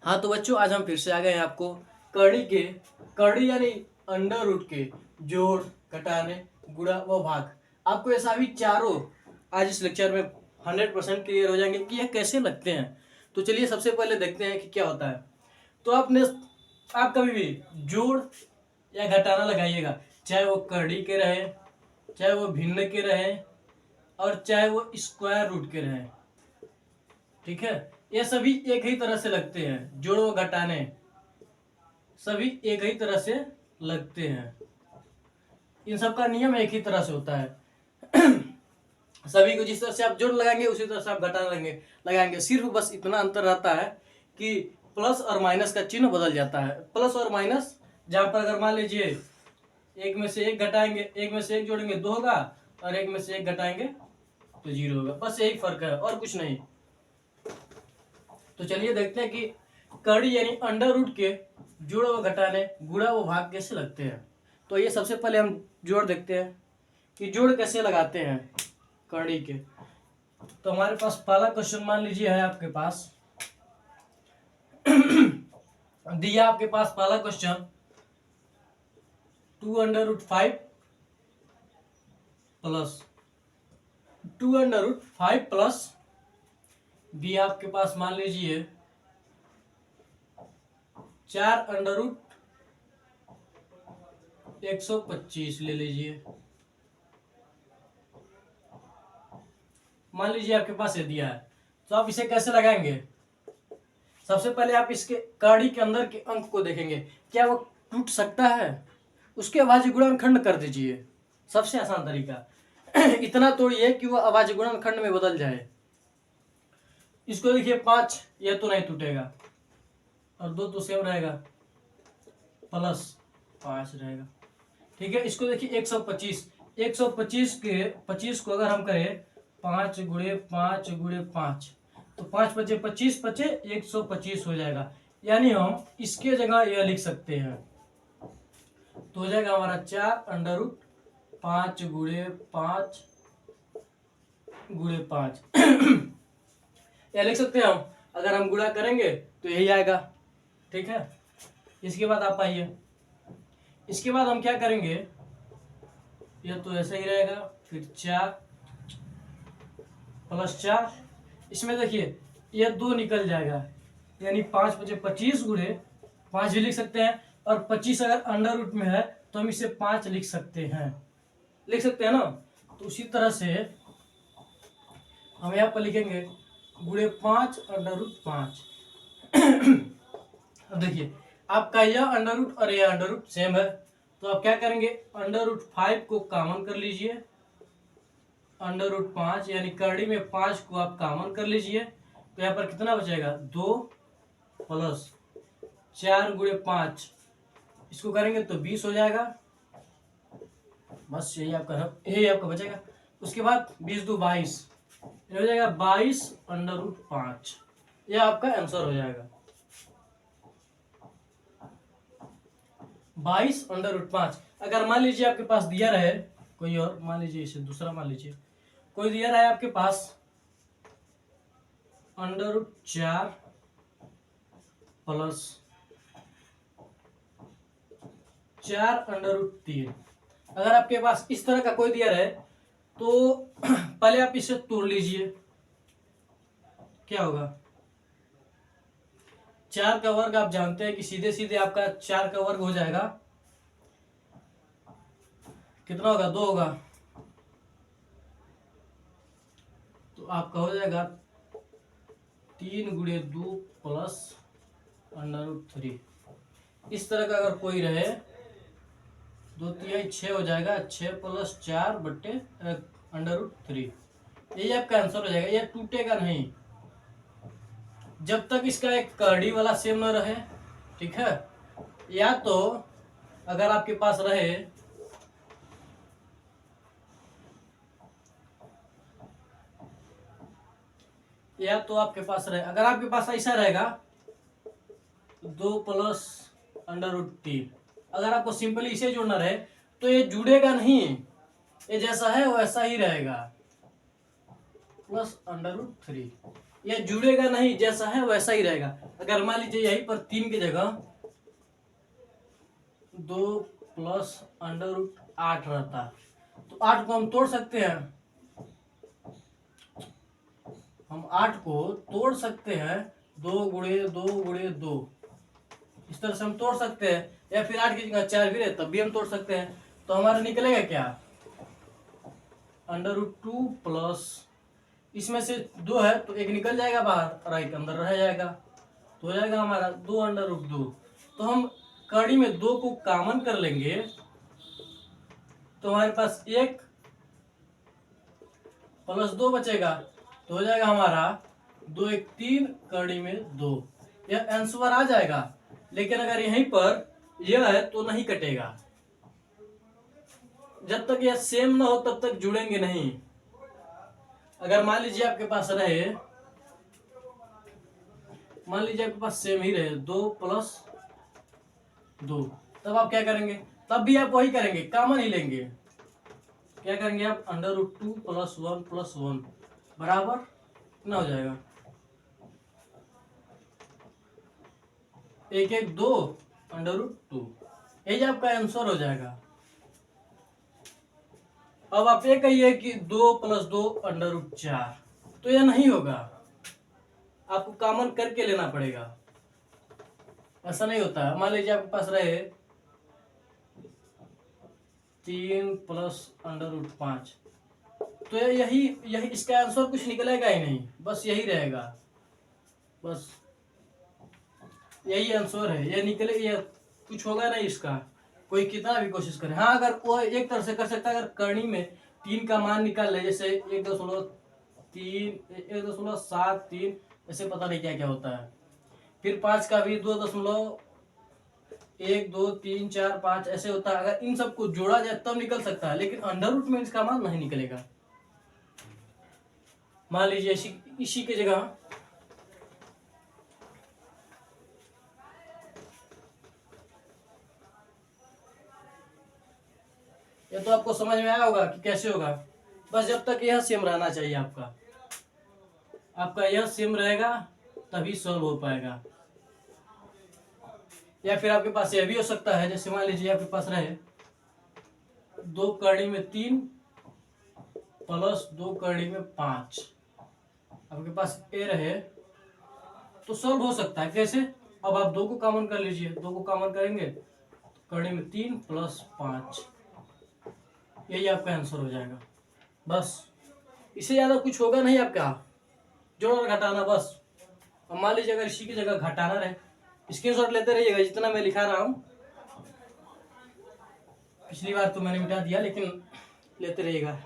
हाँ तो बच्चों, आज हम फिर से आ गए हैं आपको कड़ी यानी अंडर रूट के जोड़, घटाने, गुणा व भाग। आपको ये सभी चारों आज इस लेक्चर में 100% क्लियर हो जाएंगे कि यह कैसे लगते हैं। तो चलिए सबसे पहले देखते हैं कि क्या होता है। तो आप कभी भी जोड़ या घटाना लगाइएगा, चाहे वो कड़ी के रहे, चाहे वो भिन्न के रहे, और चाहे वो स्क्वायर रूट के रहे। ठीक है, ये सभी एक ही तरह से लगते हैं। जोड़ व घटाने सभी एक ही तरह से लगते हैं। इन सब का नियम एक ही तरह से होता है। सभी को जिस तरह से आप जोड़ लगाएंगे उसी तरह से आप घटाना लगाएंगे। सिर्फ बस इतना अंतर रहता है कि प्लस और माइनस का चिन्ह बदल जाता है। प्लस और माइनस, जहां पर अगर मान लीजिए एक में से एक घटाएंगे, एक में से एक जोड़ेंगे 2 होगा, और एक में से एक घटाएंगे तो 0 होगा। बस यही फर्क है और कुछ नहीं। तो चलिए देखते हैं कि कड़ी यानी अंडर रूट के जोड़ व घटाने, गुणा व भाग कैसे लगते हैं। तो ये सबसे पहले हम जोड़ देखते हैं कि जोड़ कैसे लगाते हैं कड़ी के। तो हमारे पास पहला क्वेश्चन मान लीजिए है आपके पास दिया आपके पास पहला क्वेश्चन 2√5 प्लस 2√5 प्लस बी आपके पास मान लीजिए 4√125 ले लीजिए। मान लीजिए आपके पास ये दिया है, तो आप इसे कैसे लगाएंगे। सबसे पहले आप इसके कड़ी के अंदर के अंक को देखेंगे, क्या वो टूट सकता है। उसके अभाज्य गुणनखंड कर दीजिए, सबसे आसान तरीका। इतना तोड़िए कि वो अभाज्य गुणनखंड में बदल जाए। इसको देखिए 5, यह तो नहीं टूटेगा, और 2 तो सेम रहेगा, प्लस 5 रहेगा। ठीक है, इसको देखिए 125 के 25 को अगर हम करें 5 गुणे 5 गुणे 5, तो 5 बचे 25 बचे 125 हो जाएगा। यानी हम इसके जगह यह लिख सकते हैं, तो हो जाएगा हमारा 4√5 गुणे 5 गुणे 5। यह लिख सकते हैं हम। अगर हम गुणा करेंगे तो यही आएगा। ठीक है, इसके बाद आप आइए, इसके बाद हम क्या करेंगे, यह तो ऐसा ही रहेगा, फिर 4 प्लस 4, इसमें देखिए यह 2 निकल जाएगा, यानी 5 बचे 25 गुणे 5 भी लिख सकते हैं, और 25 अगर अंडर रूट में है तो हम इसे 5 लिख सकते हैं ना। तो उसी तरह से हम यहाँ पर लिखेंगे गुणे 5 अंडर रूट 5। अब देखिए आपका यह अंडर रूट और यह अंडर रूट सेम है, तो आप क्या करेंगे, अंडर रूट 5 को कॉमन कर लीजिए, अंडर रूट 5 यानी कड़ी में 5 को आप कॉमन कर लीजिए, तो यहाँ पर कितना बचेगा, 2 प्लस 4 गुणे 5, इसको करेंगे तो 20 हो जाएगा। बस यही आपका बचेगा। उसके बाद 20 2 22, ये हो जाएगा 22 अंडर रूट 5। यह आपका आंसर हो जाएगा 22 अंडर रूट 5। अगर मान लीजिए आपके पास दिया रहे कोई और, मान लीजिए इसे दूसरा मान लीजिए, कोई दिया रहा है आपके पास under root 4 plus 4 under root 3। अगर आपके पास इस तरह का कोई दिया रहे तो पहले आप इसे तोड़ लीजिए, क्या होगा, 4 का वर्ग आप जानते हैं कि सीधे सीधे आपका 4 का वर्ग हो जाएगा, कितना होगा, 2 होगा, तो आपका हो जाएगा 3 गुणे 2 प्लस अंडर रूट 3। इस तरह का अगर कोई रहे 2 3 6 हो जाएगा, 6 प्लस 4 बट्टे अंडर रूट 3। यही आपका आंसर हो जाएगा। यह टूटेगा नहीं जब तक इसका एक कड़ी वाला सेम न रहे। ठीक है, या तो अगर आपके पास रहे अगर आपके पास ऐसा रहेगा 2 प्लस अंडर रूट 3, अगर आपको सिंपली इसे जोड़ना रहे तो ये जुड़ेगा नहीं, ये जैसा है वैसा ही रहेगा, प्लस अंडर रूट 3। यह जुड़ेगा नहीं, जैसा है वैसा ही रहेगा। अगर मान लीजिए यहीं पर 3 की जगह 2 प्लस अंडर रूट 8 रहता, तो 8 को हम तोड़ सकते हैं। हम 8 को तोड़ सकते हैं 2 गुणे 2 गुणे 2, इस तरह से हम तोड़ सकते हैं। या फिर 8 की जगह 4 भी रहे तब भी हम तोड़ सकते हैं। तो हमारा निकलेगा क्या, अंडर रूट 2 प्लस, इसमें से 2 है तो एक निकल जाएगा बाहर और एक अंदर रह जाएगा, तो हो जाएगा हमारा 2 अंडर रूट 2। तो हम कड़ी में 2 को कॉमन कर लेंगे तो हमारे पास 1 प्लस 2 बचेगा, तो हो जाएगा हमारा 2 1 3 कड़ी में 2। यह आंसर आ जाएगा। लेकिन अगर यहीं पर यह है तो नहीं कटेगा, जब तक यह सेम ना हो तब तक जुड़ेंगे नहीं। अगर मान लीजिए आपके पास रहे, मान लीजिए आपके पास सेम ही रहे 2 प्लस 2, तब आप क्या करेंगे, तब भी आप वही करेंगे, कॉमन ही लेंगे। क्या करेंगे आप, अंडर रूट 2 प्लस 1 बराबर कितना हो जाएगा, 1 1 2 अंडर रूट 2, यही आपका आंसर हो जाएगा। अब आप ये कहिए कि 2 प्लस 2 अंडर रूट 4, तो यह नहीं होगा, आपको कॉमन करके लेना पड़ेगा, ऐसा नहीं होता। मान लीजिए आपके पास रहे 3 प्लस अंडर रूट 5, तो यही यही इसका आंसर कुछ निकलेगा ही नहीं, बस यही रहेगा, बस यही आंसर है, यह निकले, यह कुछ होगा नहीं इसका, कोई कितना भी कोशिश करे। हाँ, अगर वो एक तरह से कर सकता है, अगर करनी में 3 का मान निकाल ले, जैसे 1.3 1.73, ऐसे पता नहीं क्या क्या होता है। फिर 5 का भी 2.1 2 3 4 5 ऐसे होता है। अगर इन सबको जोड़ा जाए तब निकल सकता है, लेकिन अंडर रूट में इसका मान नहीं निकलेगा। मान लीजिए इसी की जगह ये तो आपको समझ में आया होगा कि कैसे होगा। बस जब तक यह सेम रहना चाहिए, आपका यह सेम रहेगा तभी सॉल्व हो पाएगा। या फिर आपके पास यह भी हो सकता है, जैसे मान लीजिए आपके पास रहे 2 कड़ी में 3 प्लस 2 कड़ी में 5, आपके पास ए रहे तो सॉल्व हो सकता है। कैसे, अब आप 2 को कॉमन कर लीजिए, 2 को कॉमन करेंगे कड़ी में 3 प्लस 5, यही आपका आंसर हो जाएगा। बस इससे ज्यादा कुछ होगा नहीं आपका, जोड़ और घटाना बस। अब मान लीजिए अगर इसी की जगह घटाना रहे, स्क्रीनशॉट लेते रहिएगा जितना मैं लिखा रहा हूँ। पिछली बार तो मैंने मिटा दिया, लेकिन लेते रहिएगा।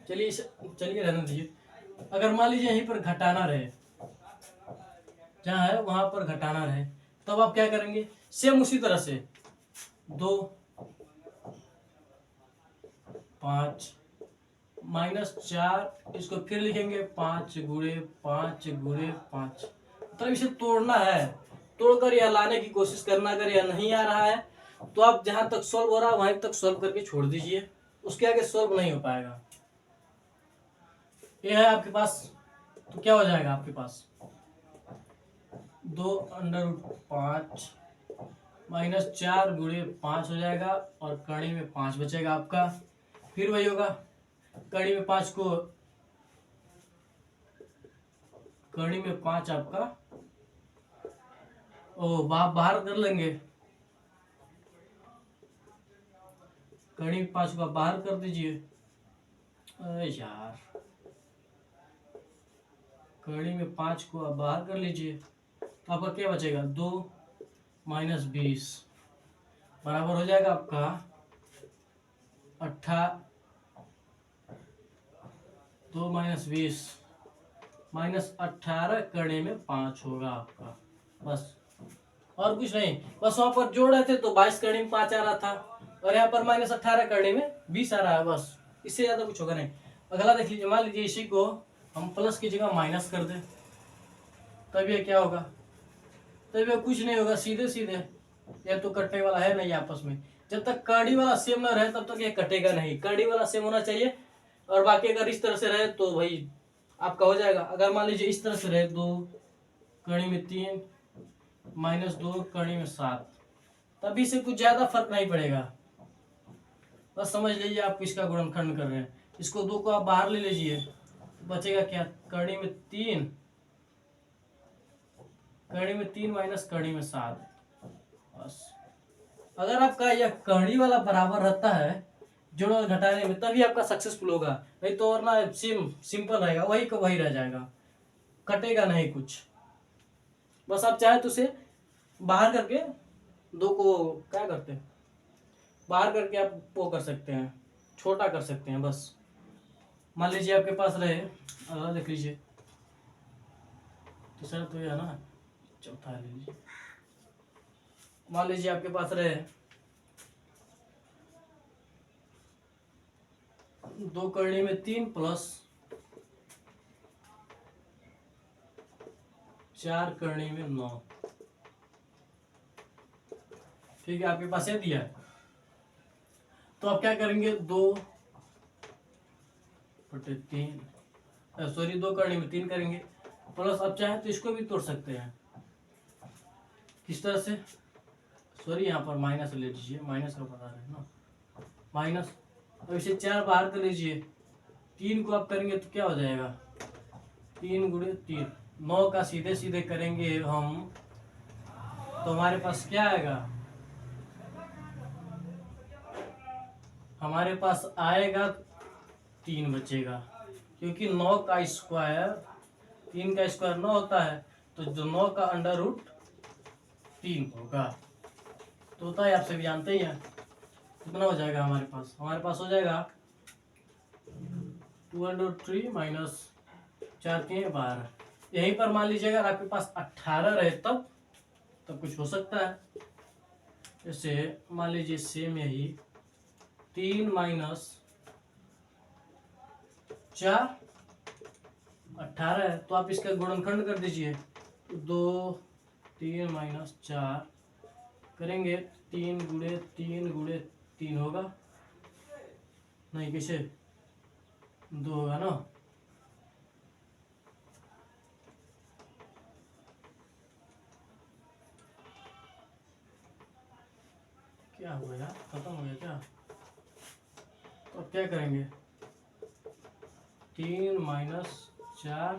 चलिए रहने दीजिए। अगर मान लीजिए यहीं पर घटाना रहे, जहाँ है वहां पर घटाना रहे, तब आप क्या करेंगे, सेम उसी तरह से 2 5 -4, इसको फिर लिखेंगे 5 गुणे 5 गुणे 5। मतलब इसे तोड़ना है, तोड़कर यह लाने की कोशिश करना। अगर यह नहीं आ रहा है तो आप जहां तक सॉल्व हो रहा है वहीं तक सॉल्व करके छोड़ दीजिए, उसके आगे सॉल्व नहीं हो पाएगा। यह है आपके पास, तो क्या हो जाएगा आपके पास 2 अंडर रूट 5 -4 गुणे 5 हो जाएगा, और कड़ी में 5 बचेगा आपका। फिर वही होगा, कड़ी में 5 को, कड़ी में 5 आपका बाहर कर लेंगे, कड़ी में 5 को आप बाहर कर दीजिए। अरे यार, कड़ी में 5 को आप बाहर कर लीजिए, तो आपका क्या बचेगा, 2 - 20 बराबर हो जाएगा आपका 2 - 20 -18 कड़ी में 5 होगा आपका। बस और कुछ नहीं, बस वहां पर जोड़ रहे थे तो 22 कड़ी में 5 आ रहा था, और यहाँ पर -18 कड़ी में 20 आ रहा है, बस इससे ज्यादा कुछ होगा नहीं। अगला देख लीजिए, मान लीजिए इसी को हम प्लस की जगह माइनस कर दें, तब ये क्या होगा, तब ये कुछ नहीं होगा, सीधे सीधे यह तो कटने वाला है नहीं आपस में। जब तक कड़ी वाला सेम न रहे तब तक ये कटेगा नहीं, कड़ी वाला सेम होना चाहिए। और बाकी अगर इस तरह से रहे तो भाई आपका हो जाएगा। अगर मान लीजिए इस तरह से रहे 2 कड़ी में 3 -2 कड़ी में 7, तभी से कुछ ज्यादा फर्क नहीं पड़ेगा। बस समझ लीजिए आप इसका गुणनखंड कर रहे हैं। इसको 2 को आप बाहर ले लीजिए, बचेगा क्या, कड़ी में 3 माइनस कड़ी में 7। बस अगर आपका यह कड़ी वाला बराबर रहता है जोड़ और घटाने में, तभी आपका सक्सेसफुल होगा। नहीं तो और ना सिंपल रहेगा, वही का वही रह जाएगा, कटेगा नहीं कुछ। बस आप चाहे तो उसे बाहर करके 2 को क्या करते हैं, बाहर करके आप वो कर सकते हैं, छोटा कर सकते हैं। बस मान लीजिए आपके पास रहे, देख लीजिए तीसरा तो यह है ना, चौथा ले लीजिए। मान लीजिए आपके पास रहे 2 कड़ी में 3 प्लस 4 कड़ी में 9। ठीक है, आपके पास ये दिया है। तो आप क्या करेंगे, 2/3 सॉरी 2 कड़ी में 3 करेंगे, प्लस आप चाहे तो इसको भी तोड़ सकते हैं। किस तरह से, सॉरी यहाँ पर माइनस ले लीजिए, माइनस का बता रहे हैं ना, माइनस। अब इसे 4 बाहर कर लीजिए, 3 को आप करेंगे तो क्या हो जाएगा, 3 गुणे 3, 9 का सीधे सीधे करेंगे हम तो हमारे पास क्या आएगा, हमारे पास आएगा 3 बचेगा, क्योंकि 9 का स्क्वायर 3 का स्क्वायर 9 होता है, तो जो 9 का अंडर रूट 3 होगा, तो होता है, आप सभी जानते ही हैं। कितना हो जाएगा हमारे पास हो जाएगा 2/3 माइनस 4 3 12। यहीं पर मान लीजिए अगर आपके पास 18 रहे तब कुछ हो सकता है। जैसे मान लीजिए सेम यही 3 माइनस 4 18 है, तो आप इसका गुणनखंड कर दीजिए, 2 3 माइनस 4 करेंगे, 3 गुणे 3 गुणे 3 होगा, नहीं कैसे 2 होगा ना। क्या हुआ यार, खत्म हो गया क्या। तो अब क्या करेंगे, 3 माइनस 4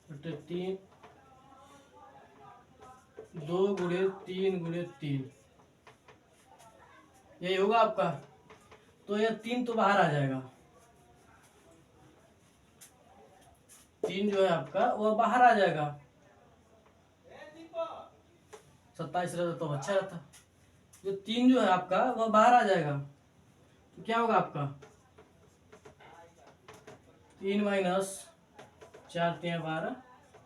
बटे 3, 2 गुणे 3 गुणे 3, यही होगा आपका। तो यह 3 तो बाहर आ जाएगा, 3 जो है आपका वह बाहर आ जाएगा। 27 रहता तो अच्छा रहता। जो 3 जो है आपका वह बाहर आ जाएगा, तो क्या होगा आपका 3 माइनस 4 3 12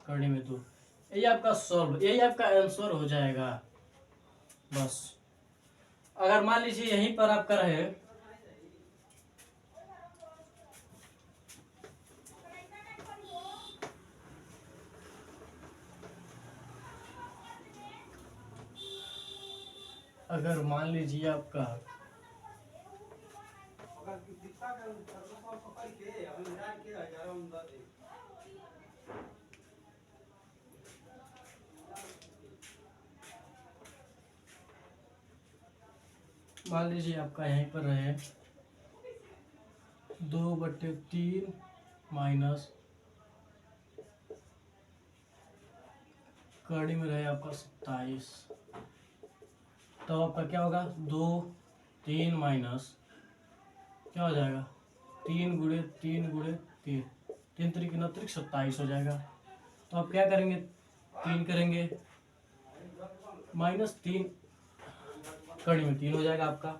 कड़ी में 2। यही आपका सॉल्व, यही आपका आंसर हो जाएगा। बस अगर मान लीजिए यहीं पर आपका रहे अगर मान लीजिए आपका मान लीजिए आपका यहीं पर रहे 2/3 माइनस कड़ी में रहे आपका 27, तो आपका क्या होगा 2 3 माइनस क्या हो जाएगा 3 गुणे 3 गुणे 3, 3 3 29 27 हो जाएगा। तो आप क्या करेंगे, 3 करेंगे -3 कड़ी में 3 हो जाएगा आपका,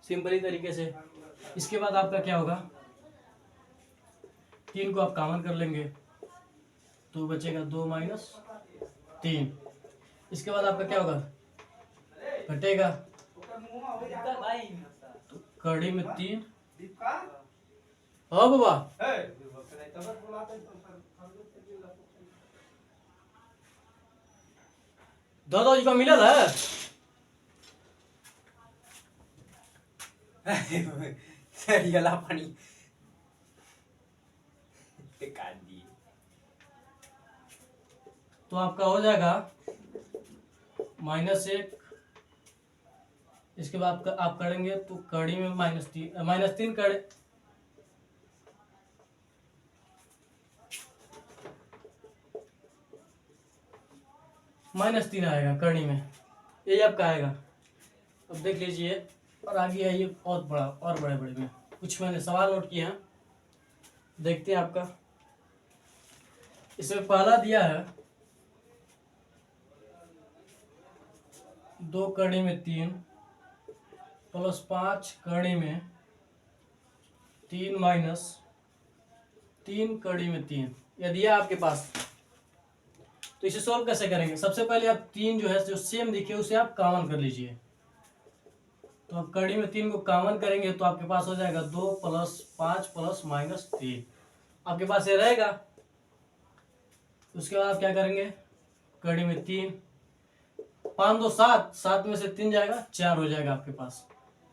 सिंपली तरीके से। इसके बाद आपका क्या होगा, 3 को आप कॉमन कर लेंगे तो बचेगा 2 माइनस 3। इसके बाद आपका क्या होगा, घटेगा तो कड़ी में 3। हाँ बाबा, दादाजी का मिला है। सरियला पानी तो आपका हो जाएगा -1। इसके बाद आप करेंगे तो कड़ी में -3 कड़ी -3 आएगा कड़ी में, यही आपका आएगा। अब देख लीजिए और आगे आइए बहुत बड़ा और बड़े बड़े में कुछ मैंने सवाल नोट किए हैं, देखते हैं आपका। इसमें पहला दिया है 2 कड़ी में 3 प्लस 5 कड़ी में 3 माइनस 3 कड़ी में 3, यदि है आपके पास। तो इसे सॉल्व कैसे करेंगे? सबसे पहले आप 3 जो है जो सेम दिखे उसे आप कॉमन कर लीजिए। तो आप कड़ी में 3 को कॉमन करेंगे तो आपके पास हो जाएगा 2 प्लस 5 प्लस -3, आपके पास ये रहेगा। उसके बाद आप क्या करेंगे? कड़ी में 3, 5 2 7, 7 में से 3 जाएगा 4 हो जाएगा आपके पास।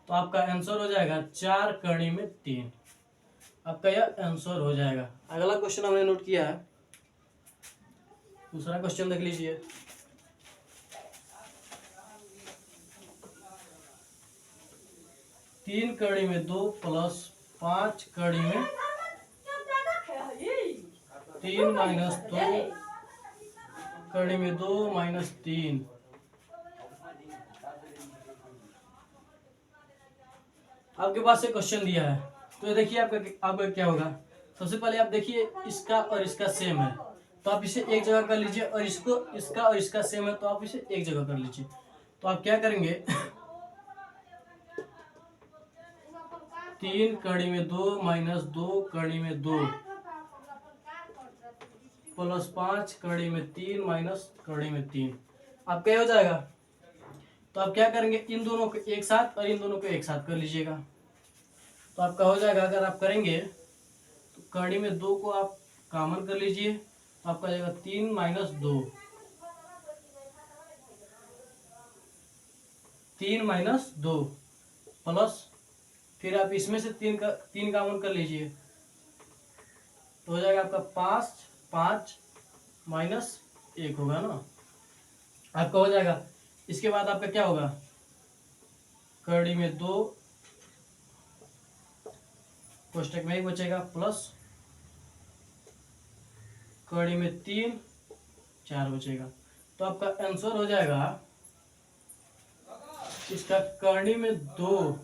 तो आपका आंसर हो जाएगा 4 कड़ी में 3, आपका यह आंसर हो जाएगा। अगला क्वेश्चन हमने नोट किया है, दूसरा क्वेश्चन देख लीजिए। तीन कड़ी में 2 प्लस 5 कड़ी में 3 माइनस 2 कड़ी में 2 माइनस 3। आपके पास एक क्वेश्चन दिया है, तो ये देखिए आपका क्या होगा। सबसे पहले आप देखिए इसका और इसका सेम है तो आप इसे एक जगह कर लीजिए, और इसका और इसका सेम है तो आप इसे एक जगह कर लीजिए। तो आप क्या करेंगे 3 कड़ी में 2 माइनस 2 कड़ी में 2 प्लस 5 कड़ी में 3 माइनस कड़ी में 3, आप क्या हो जाएगा। तो आप क्या करेंगे इन दोनों को एक साथ और इन दोनों को एक साथ कर लीजिएगा। तो आपका हो जाएगा, अगर आप करेंगे तो कड़ी में 2 को आप कॉमन कर लीजिए तो आपका जाएगा 3 माइनस 2, 3 माइनस 2 प्लस, फिर आप इसमें से 3 कॉमन कर लीजिए तो हो जाएगा आपका 5 माइनस 1 होगा ना, आपका हो जाएगा। इसके बाद आपका क्या होगा, कड़ी में 2 कोष्टक में 1 बचेगा प्लस कड़ी में 3 4 बचेगा। तो आपका आंसर हो जाएगा इसका कड़ी में 2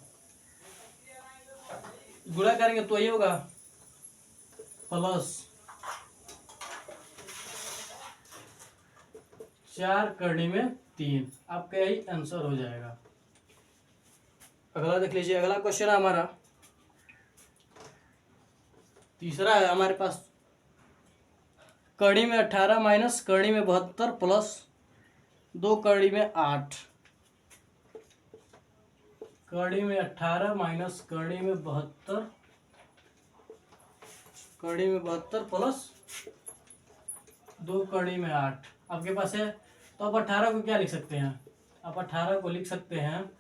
गुणा करेंगे तो ये होगा प्लस 4 कड़ी में 3, आपका यही आंसर हो जाएगा। अगला देख लीजिए, अगला क्वेश्चन है हमारा तीसरा है हमारे पास। कड़ी में 18 माइनस कड़ी में 72 प्लस 2 कड़ी में 8, कड़ी में 18 माइनस कड़ी में 72 प्लस 2 कड़ी में 8 आपके पास है। तो आप 18 को क्या लिख सकते हैं, आप 18 को लिख सकते हैं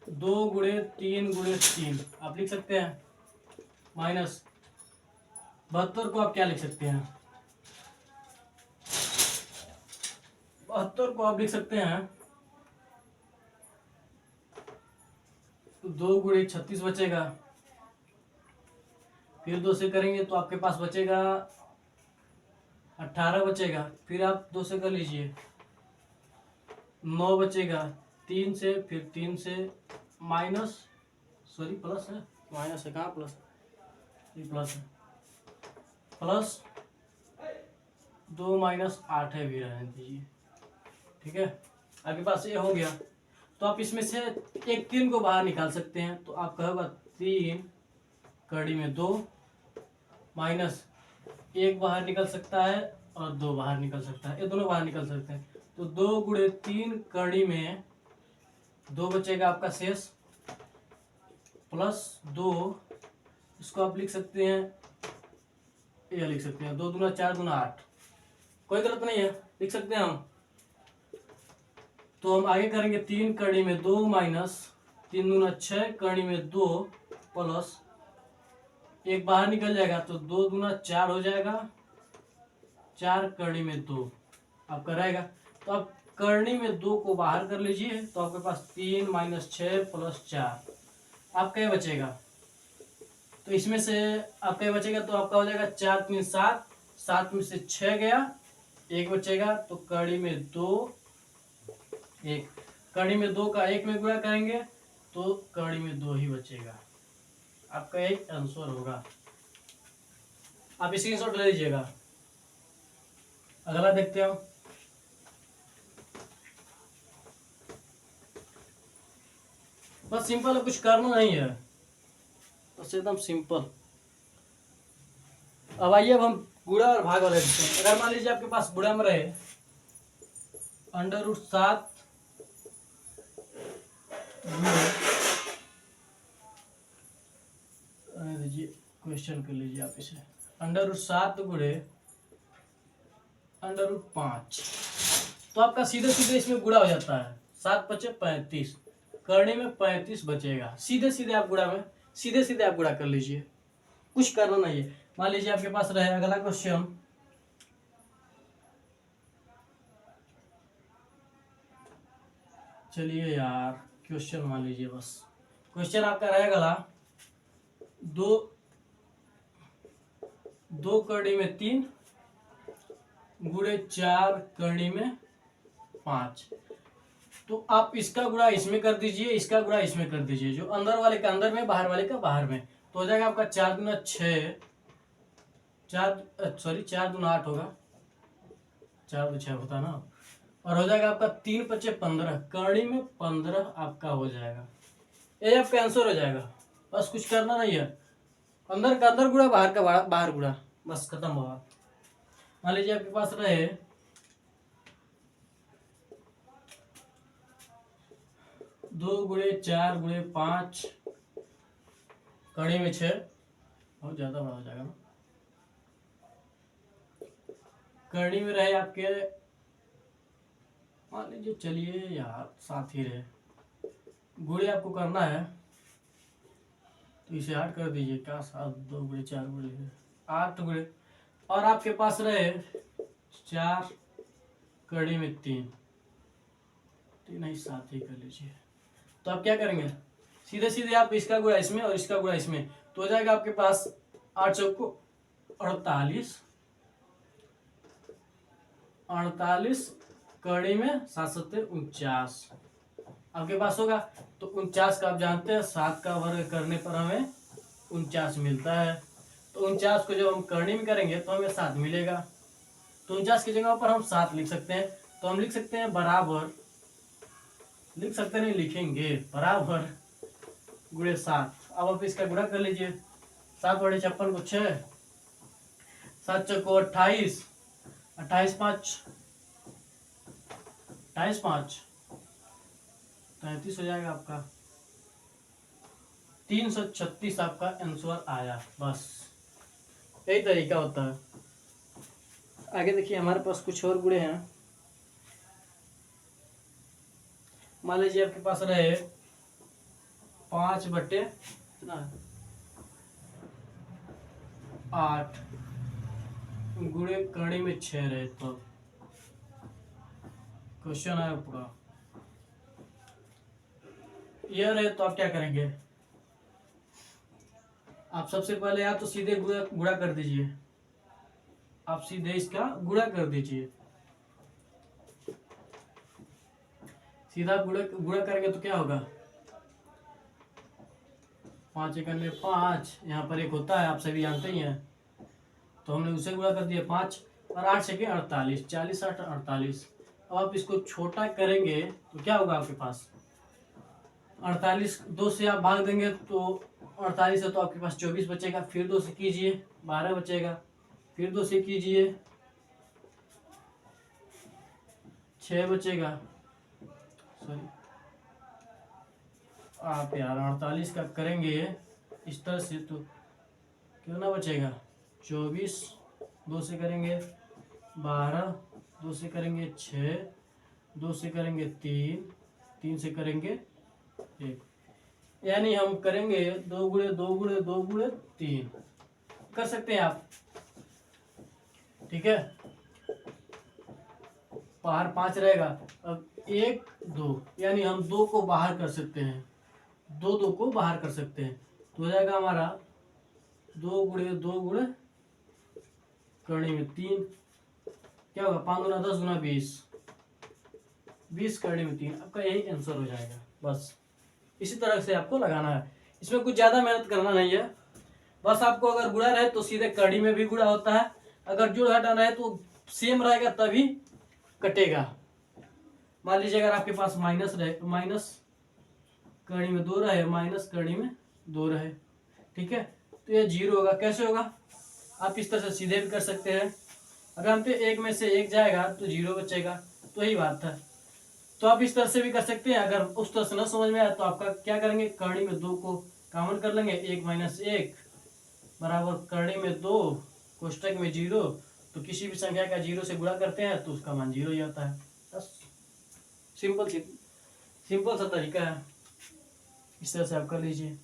2 गुणे 3 गुणे 3 आप लिख सकते हैं, माइनस 72 को आप क्या लिख सकते हैं, 72 को आप लिख सकते हैं 2 गुणे 36 बचेगा, फिर 2 से करेंगे तो आपके पास बचेगा 18 बचेगा, फिर आप 2 से कर लीजिए 9 बचेगा, 3 से फिर 3 से माइनस प्लस है, माइनस है कहाँ प्लस, ये प्लस है, प्लस 2 माइनस 8 है, भी रहने दीजिए, ठीक है। आपके पास ये हो गया। तो आप इसमें से एक 3 को बाहर निकाल सकते हैं, तो आपका होगा 3 कड़ी में 2 माइनस 1 बाहर निकल सकता है और 2 बाहर निकल सकता है, ये दोनों बाहर निकल सकते हैं। तो 2 गुणे 3 कड़ी में 2 बचेगा आपका शेष, प्लस 2, इसको आप लिख सकते हैं, ये लिख सकते हैं 2 दूना 4 दूना 8, कोई गलत नहीं है, लिख सकते हैं हम। तो हम आगे करेंगे 3 कड़ी में 2 माइनस 3 दूना 6 कड़ी में 2 प्लस 1 बाहर निकल जाएगा तो 2 दूना 4 हो जाएगा, 4 कड़ी में 2, आपका रहेगा। तो आप करनी में 2 को बाहर कर लीजिए, तो आपके पास 3 - 6 + 4, आपका ये बचेगा। तो इसमें से आपका ये बचेगा, तो आपका हो जाएगा 4 - 3 = 7, 7 में से 6 गया, 1 बचेगा, तो कड़ी में 2, 1, कड़ी में 2 का 1 में गुणा करेंगे तो कड़ी में 2 ही बचेगा, आपका एक आंसर होगा। आप स्क्रीनशॉट ले लीजिएगा। अगला देखते हो। बस सिंपल है, कुछ करना नहीं है, बस एकदम सिंपल। अब आइए, अब हम गुणा और भाग वाले देखते हैं। अगर मान लीजिए आपके पास गुणा में रहे √7 दीजिए, क्वेश्चन कर लीजिए आप इसे, √7 गुणे √5, तो आपका सीधे सीधे इसमें गुणा हो जाता है। 7 × 5 = 35, करने में 35 बचेगा। सीधे सीधे आप गुणा में सीधे सीधे आप गुणा कर लीजिए, कुछ करना नहीं है। मान लीजिए आपके पास रहे अगला क्वेश्चन, चलिए यार क्वेश्चन मान लीजिए, बस क्वेश्चन आपका रहेगा अगला, 2 कड़ी में 3 गुणे 4 कड़ी में 5, तो आप इसका गुणा इसमें कर दीजिए, इसका गुणा इसमें कर दीजिए, जो अंदर वाले का अंदर में, बाहर वाले का बाहर में, तो हो जाएगा आपका 4 × 6, 4 × 8 होगा, 4 × 6 होता है ना, और हो जाएगा आपका 3 × 5 = 15, कड़ी में 15 आपका हो जाएगा। ये आपका आंसर हो जाएगा, बस कुछ करना नहीं है। अंदर का अंदर गुणा, बाहर का बाहर गुणा, बस खत्म होगा। मान लीजिए आपके पास रहे 2 × 4 × 5 कड़ी में 6, बहुत ज्यादा बड़ा हो जाएगा ना, कड़ी में रहे आपके, मान लीजिए, चलिए यार 7 ही रहे, गुणे आपको करना है तो इसे 8 कर दीजिए, क्या 7 2 × 4 × 8 गुणे, और आपके पास रहे 4 कड़ी में 3 नहीं 7 ही कर लीजिए। तो आप क्या करेंगे, सीधे सीधे आप इसका गुणा इसमें और इसका गुणा इसमें, तो हो जाएगा आपके पास 8 चौको 48, 48 कड़ी में 7 7 49 आपके पास होगा। तो 49 का आप जानते हैं 7 का वर्ग करने पर हमें 49 मिलता है, तो 49 को जब हम करनी में करेंगे तो हमें 7 मिलेगा, तो 49 की जगह पर हम 7 लिख सकते हैं। तो हम लिख सकते हैं बराबर, लिख सकते नहीं, लिखेंगे बराबर गुणे 7। अब आप इसका गुणा कर लीजिए, 7 × 56 को 6, 7 चौको 28, 28 5 35 हो जाएगा आपका, 336 आपका आंसर आया। बस यही तरीका होता है। आगे देखिए, हमारे पास कुछ और गुणे हैं। मान लीजिए आपके पास रहे 5/8 गुणे कड़ी में 6 रहे, तो क्वेश्चन है आपका यह रहे, तो आप क्या करेंगे, आप सबसे पहले या तो सीधे गुणा कर दीजिए, आप सीधे इसका गुणा कर दीजिए, सीधा गुणा करेंगे तो क्या होगा, 5 × 5, यहाँ पर 1 होता है, आप सभी जानते ही हैं, तो हमने उसे गुणा कर दिया 5 और 8 से 48, 40 8 48। अब आप इसको छोटा करेंगे तो क्या होगा आपके पास, 48 2 से आप भाग देंगे तो 48 है, तो आपके पास 24 बचेगा, फिर 2 से कीजिए 12 बचेगा, फिर 2 से कीजिए 6 बचेगा, सॉरी आप यार 48 का करेंगे इस तरह से तो क्यों ना बचेगा, 24 2 से करेंगे 12, 2 से करेंगे 6, 2 से करेंगे 3, 3 से करेंगे 1, यानी हम करेंगे 2 × 2 × 2 × 3 कर सकते हैं आप, ठीक है। बाहर 5 रहेगा। अब 1 2 यानी हम 2 को बाहर कर सकते हैं, 2 को बाहर कर सकते हैं। तो हो जाएगा हमारा 2 गुणे 2 गुणे करणी में 3, क्या होगा 5 गुना 10 गुना 20, 20 करणी में 3। आपका यही आंसर हो जाएगा। बस इसी तरह से आपको लगाना है, इसमें कुछ ज़्यादा मेहनत करना नहीं है। बस आपको अगर गुणा रहे तो सीधे कड़ी में भी गुणा होता है, अगर जोड़ घटाना है तो सेम रहेगा तभी कटेगा। मान लीजिए अगर आपके पास माइनस रहे, माइनस कड़ी में 2 रहे, माइनस कड़ी में 2 रहे, ठीक है, तो ये 0 होगा। कैसे होगा? आप इस तरह से सीधे भी कर सकते हैं। अगर हम पे 1 में से 1 जाएगा तो 0 बचेगा, तो यही बात है। तो आप इस तरह से भी कर सकते हैं। अगर उस तरह से न समझ में आया तो आपका क्या करेंगे, करणी में 2 को कॉमन कर लेंगे, 1 माइनस 1 बराबर करणी में 2 कोष्टक में 0। तो किसी भी संख्या का 0 से गुणा करते हैं तो उसका मान 0 ही आता है। बस सिंपल सा तरीका है, इस तरह से आप कर लीजिए।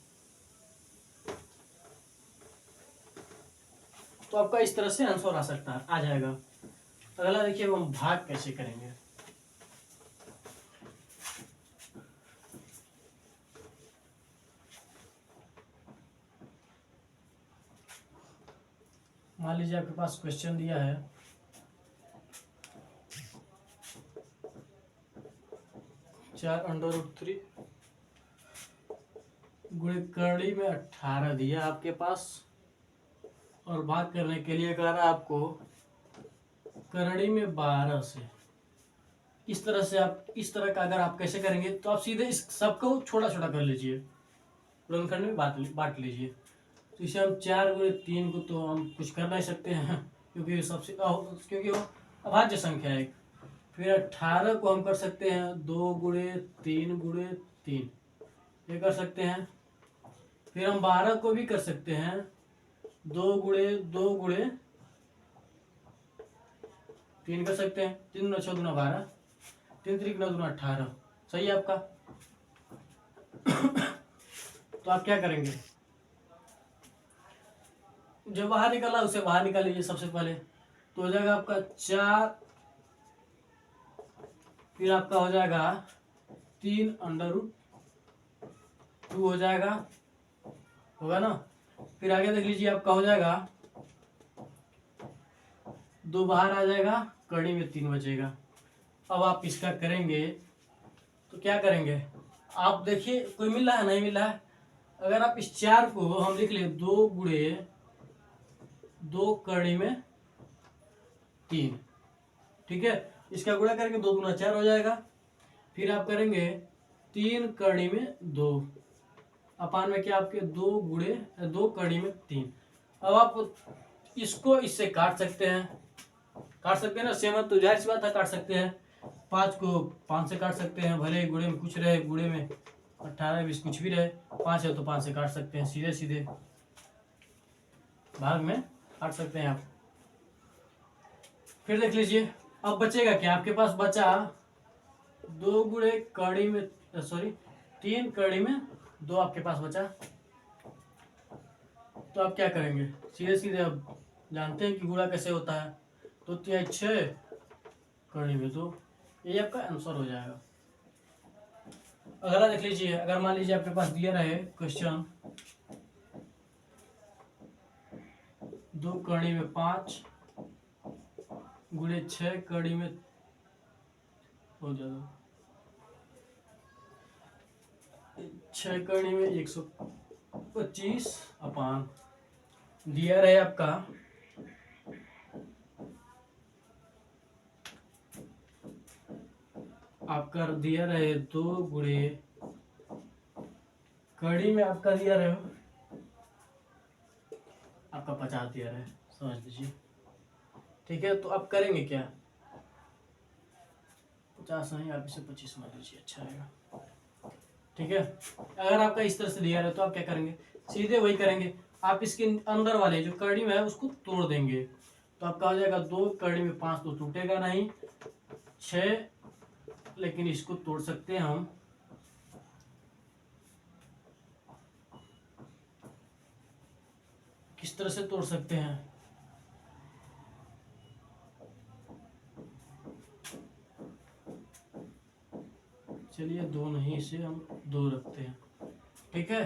तो आपका इस तरह से आंसर आ सकता है, आ जाएगा। अगला देखिए हम भाग कैसे करेंगे। मान लीजिए आपके पास क्वेश्चन दिया है 4√3 गुणे करणी में 18 दिया आपके पास, और भाग करने के लिए कह रहा है आपको करणी में 12 से। इस तरह से आप इस तरह का अगर आप कैसे करेंगे तो आप सीधे इस सबको छोटा छोटा कर लीजिए, गुणनखंड में बांट लीजिए। तो इसे हम 4 गुणे 3 को तो हम कुछ कर नहीं सकते हैं, क्योंकि क्योंकि वो अभाज्य संख्या है। फिर 18 को हम कर सकते हैं 2 गुणे 3 गुणे 3, ये कर सकते हैं। फिर हम 12 को भी कर सकते हैं 2 गुणे 2 गुणे 3 कर सकते हैं। 3 गुना 6 गुना 12, 3 3 9 गुना 18, सही है आपका। तो आप क्या करेंगे, जो बाहर निकला उसे बाहर निकाल लीजिए सबसे पहले। तो हो जाएगा आपका 4, फिर आपका हो जाएगा 3√2 हो जाएगा, होगा ना। फिर आगे देख लीजिए आपका हो जाएगा 2 बाहर आ जाएगा, करणी में 3 बचेगा। अब आप इसका करेंगे तो क्या करेंगे, आप देखिए कोई मिल रहा है, नहीं मिल रहा है। अगर आप इस 4 को हम लिख ले 2 गुणे 2 करणी में 3, ठीक है, इसका गुणा करेंगे 2 गुना 4 हो जाएगा। फिर आप करेंगे 3 करणी में 2 अपान में क्या आपके 2 गुणे 2 करणी में 3। अब आप इसको इससे काट सकते हैं, ना, सेम तो जाहिर सी बात है काट सकते हैं। 5 को 5 से काट सकते हैं, भले ही गुणे में कुछ रहे, गुणे में 18 20 कुछ भी रहे, 5 है तो 5 से काट सकते हैं, सीधे सीधे भाग में काट सकते हैं आप। फिर देख लीजिए अब बचेगा क्या, आपके पास बचा 2 गुणे करणी में 3 करणी में 2 आपके पास बचा। तो आप क्या करेंगे, सीधे सीधे अब जानते हैं कि गुणा कैसे होता है। तो 3 6 करणी में 2, ये आपका आंसर हो जाएगा। अगला देख लीजिए, अगर मान लीजिए आपके पास दिया रहे क्वेश्चन 2 करणी में 5 गुणे 6 करणी में हो जाएगा 6 करणी में 125 अपान दिया रहे आपका दिया रहे 2 गुणे कड़ी में आपका दिया रहे आपका 50 दिया रहे, समझ लीजिए, ठीक है। तो आप करेंगे क्या, 50 नहीं, आप इसे 25 मान लीजिए, अच्छा रहेगा, ठीक है। अगर आपका इस तरह से दिया रहे तो आप क्या करेंगे, सीधे वही करेंगे। आप इसके अंदर वाले जो कड़ी में है उसको तोड़ देंगे, तो आपका हो जाएगा 2 कड़ी में 5 तो टूटेगा नहीं, 6, लेकिन इसको तोड़ सकते हैं हम। किस तरह से तोड़ सकते हैं, चलिए 2 नहीं, इसे हम 2 रखते हैं, ठीक है।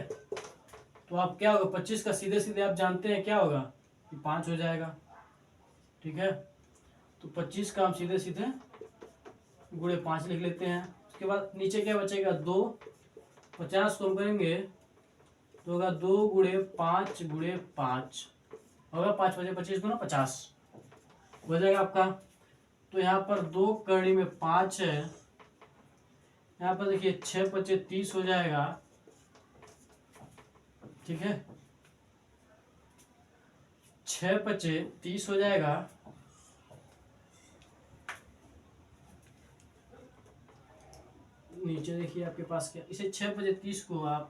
तो आप क्या होगा, 25 का सीधे सीधे आप जानते हैं क्या होगा कि 5 हो जाएगा, ठीक है। तो 25 का हम सीधे सीधे गुणे 5 लिख लेते हैं। उसके बाद नीचे क्या बचेगा 2, 50 को हम करेंगे तो होगा 2 गुणे 5 गुणे 5 होगा 5 बचे 25 गुना 50 हो जाएगा आपका। तो यहाँ पर 2 कड़ी में 5 है, यहाँ पर देखिए 6 पचे 30 हो जाएगा, ठीक है। 6 पचे 30 हो जाएगा। नीचे देखिए आपके पास क्या, इसे 6 बजे 30 को आप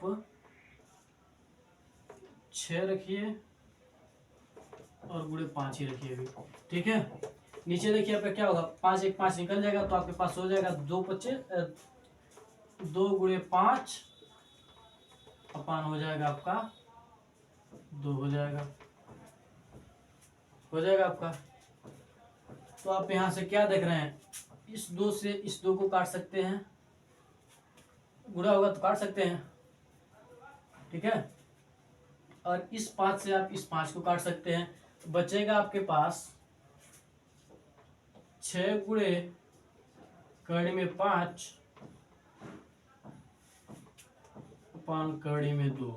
6 रखिए और गुणे 5 ही रखिए अभी, ठीक है। नीचे देखिए आपका क्या होगा, 5 1 5 निकल जाएगा तो आपके पास हो जाएगा 2 पचे 2 गुणे 5 अपान हो जाएगा आपका 2 हो जाएगा आपका। तो आप यहाँ से क्या देख रहे हैं, इस 2 से इस 2 को काट सकते हैं, गुणा होगा तो काट सकते हैं, ठीक है। और इस 5 से आप इस 5 को काट सकते हैं, तो बचेगा आपके पास 6 गुणे कड़ी में 5 अपान कड़ी में 2,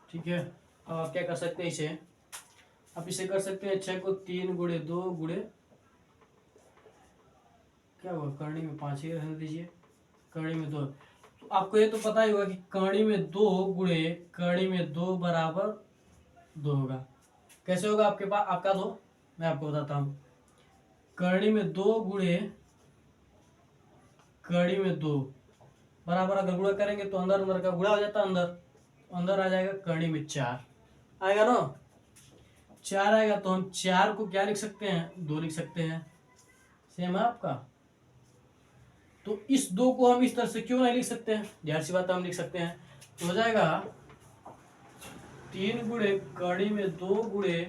ठीक है। अब आप क्या कर सकते हैं, इसे आप इसे कर सकते हैं 6 को 3 गुणे 2 गुणे क्या होगा, कड़ी में 5 ही रहने दीजिए, कड़ी में 2। तो आपको ये तो पता ही होगा कि कड़ी में 2 गुणे कड़ी में 2 बराबर 2 होगा। कैसे होगा आपके पास आपका 2, मैं आपको बताता हूँ। कड़ी में 2 गुणे कड़ी में 2 बराबर, अगर गुणा करेंगे तो अंदर अंदर का गुणा हो जाता है, अंदर आ जाएगा कड़ी में 4 आएगा ना, 4 आएगा। तो हम 4 को क्या लिख सकते हैं, 2 लिख सकते हैं, सेम है आपका। तो इस 2 को हम इस तरह से क्यों नहीं लिख सकते हैं, ढेर सी बात हम लिख सकते हैं। तो हो जाएगा 3 गुणे कड़ी में 2 गुणे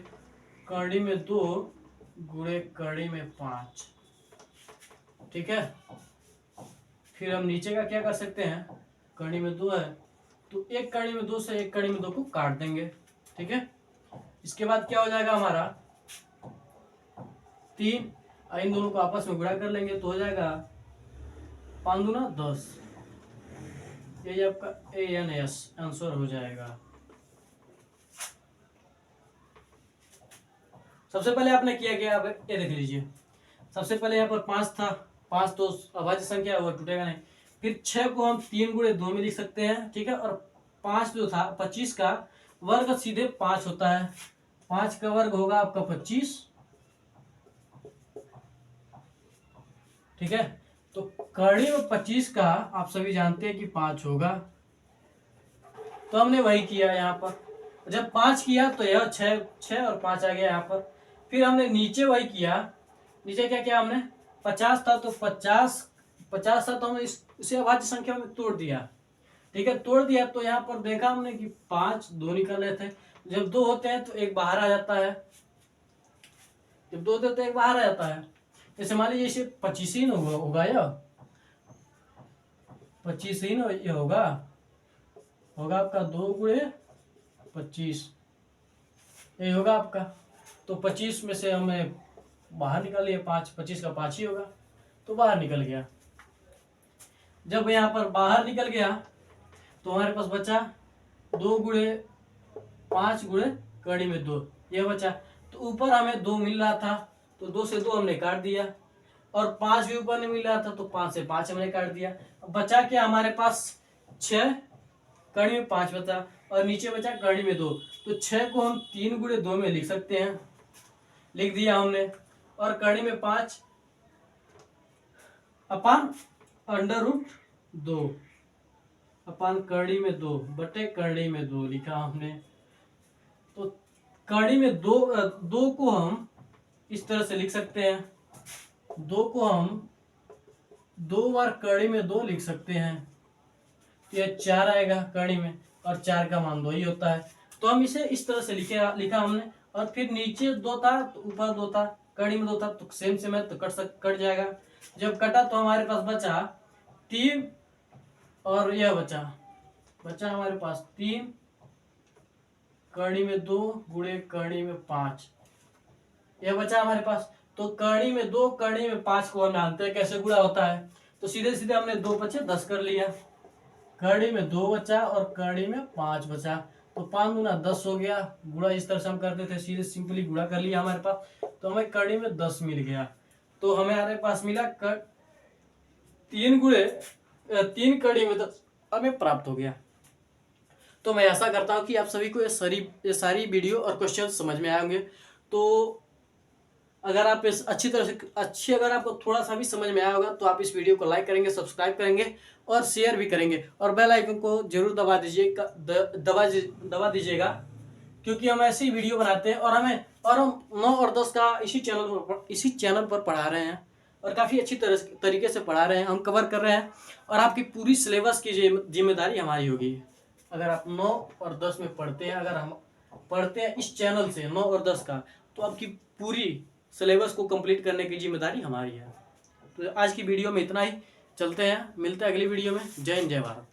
कड़ी में 2 गुणे कड़ी में 5, ठीक है। फिर हम नीचे का क्या कर सकते हैं, कड़ी में 2 है तो एक कड़ी में 2 से एक कड़ी में 2 को काट देंगे, ठीक है। इसके बाद क्या हो जाएगा हमारा 3, इन दोनों को आपस में गुणा कर लेंगे तो हो जाएगा 5 दूना 10, ये आपका ANS आंसर हो जाएगा। सबसे पहले आपने किया क्या, आप ये देख लीजिए। सबसे पहले यहाँ पर 5 था, 5 तो अभाज्य संख्या है वो टूटेगा नहीं। फिर 6 को हम 3 गुणे 2 में लिख सकते हैं, ठीक है। और 5 जो था 25 का वर्ग सीधे 5 होता है, 5 का वर्ग होगा आपका 25, ठीक है। तो कड़ी में 25 का आप सभी जानते हैं कि 5 होगा, तो हमने वही किया यहाँ पर। जब 5 किया तो यह 6 और 5 आ गया यहाँ पर। फिर हमने नीचे वही किया, नीचे क्या किया हमने, 50 था तो 50 था तो हमने इसे अभाज्य संख्या में तोड़ दिया, ठीक है। तोड़ दिया तो यहाँ पर देखा हमने कि 5 2 निकल रहे थे। जब 2 होते हैं तो एक बाहर आ जाता है, जब 2 होते हैं तो एक बाहर आ जाता है। जैसे मान लीजिए इसे 25 ही होगा या 25 ही ये होगा आपका 2 गुणे 25, ये होगा आपका। तो 25 में से हमें बाहर निकल लिया 5, 25 का 5 ही होगा तो बाहर निकल गया। जब यहाँ पर बाहर निकल गया तो हमारे पास बचा 2 गुणे 5 गुणे कड़ी में 2, ये बचा। तो ऊपर हमें 2 मिल रहा था तो 2 से 2 हमने काट दिया, और 5 भी ऊपर नहीं मिल रहा था तो 5 से 5 हमने काट दिया। अब बचा क्या हमारे पास 6, कड़ी में 5 बचा और नीचे बचा कड़ी में 2। तो 6 को हम 3 गुणे 2 में लिख सकते हैं, लिख दिया हमने। और कड़ी में 5 अपान √2 अपान कड़ी में 2 बटे कड़ी में 2 लिखा हमने। तो कड़ी में 2 को हम इस तरह से लिख सकते हैं, 2 को हम 2 बार कड़ी में 2 लिख सकते हैं, तो यह 4 आएगा कड़ी में, और 4 का मान 2 ही होता है। तो हम इसे इस तरह से लिखा हमने। और फिर नीचे 2 था तो ऊपर 2 था, कड़ी में 2 था तो सेम है, तो कट जाएगा। जब कटा तो हमारे पास बचा 3 और यह बचा हमारे पास 3 कड़ी में 2 गुणे कड़ी में 5, यह बचा हमारे पास। तो कड़ी में 2 कड़ी में 5 को हम जानते हैं कैसे गुणा होता है, तो सीधे सीधे हमने 2 बचे 10 कर लिया। कड़ी में 2 बचा और कड़ी में 5 बचा, तो 5 गुना 10 हो गया। गुणा इस तरह से हम करते थे, सीधे सिंपली गुणा कर लिया हमारे पास, तो हमें कड़ी में 10 मिल गया। तो हमारे पास मिला 3 कड़ी में 10 हमें प्राप्त हो गया। तो मैं ऐसा करता हूँ कि आप सभी को ये सारी वीडियो और क्वेश्चन समझ में आएंगे। तो अगर आप इस अगर आपको थोड़ा सा भी समझ में आया होगा तो आप इस वीडियो को लाइक करेंगे, सब्सक्राइब करेंगे और शेयर भी करेंगे, और बेल आइकन को जरूर दबा दीजिएगा, क्योंकि हम ऐसी वीडियो बनाते हैं और हम 9 और 10 का इसी चैनल पर पढ़ा रहे हैं, और काफ़ी अच्छी तरीके से पढ़ा रहे हैं, हम कवर कर रहे हैं, और आपकी पूरी सिलेबस की जिम्मेदारी हमारी होगी। अगर आप 9 और 10 में पढ़ते हैं, अगर हम पढ़ते हैं इस चैनल से 9 और 10 का, तो आपकी पूरी सिलेबस को कंप्लीट करने की जिम्मेदारी हमारी है। तो आज की वीडियो में इतना ही, चलते हैं, मिलते हैं अगली वीडियो में। जय हिंद, जय भारत।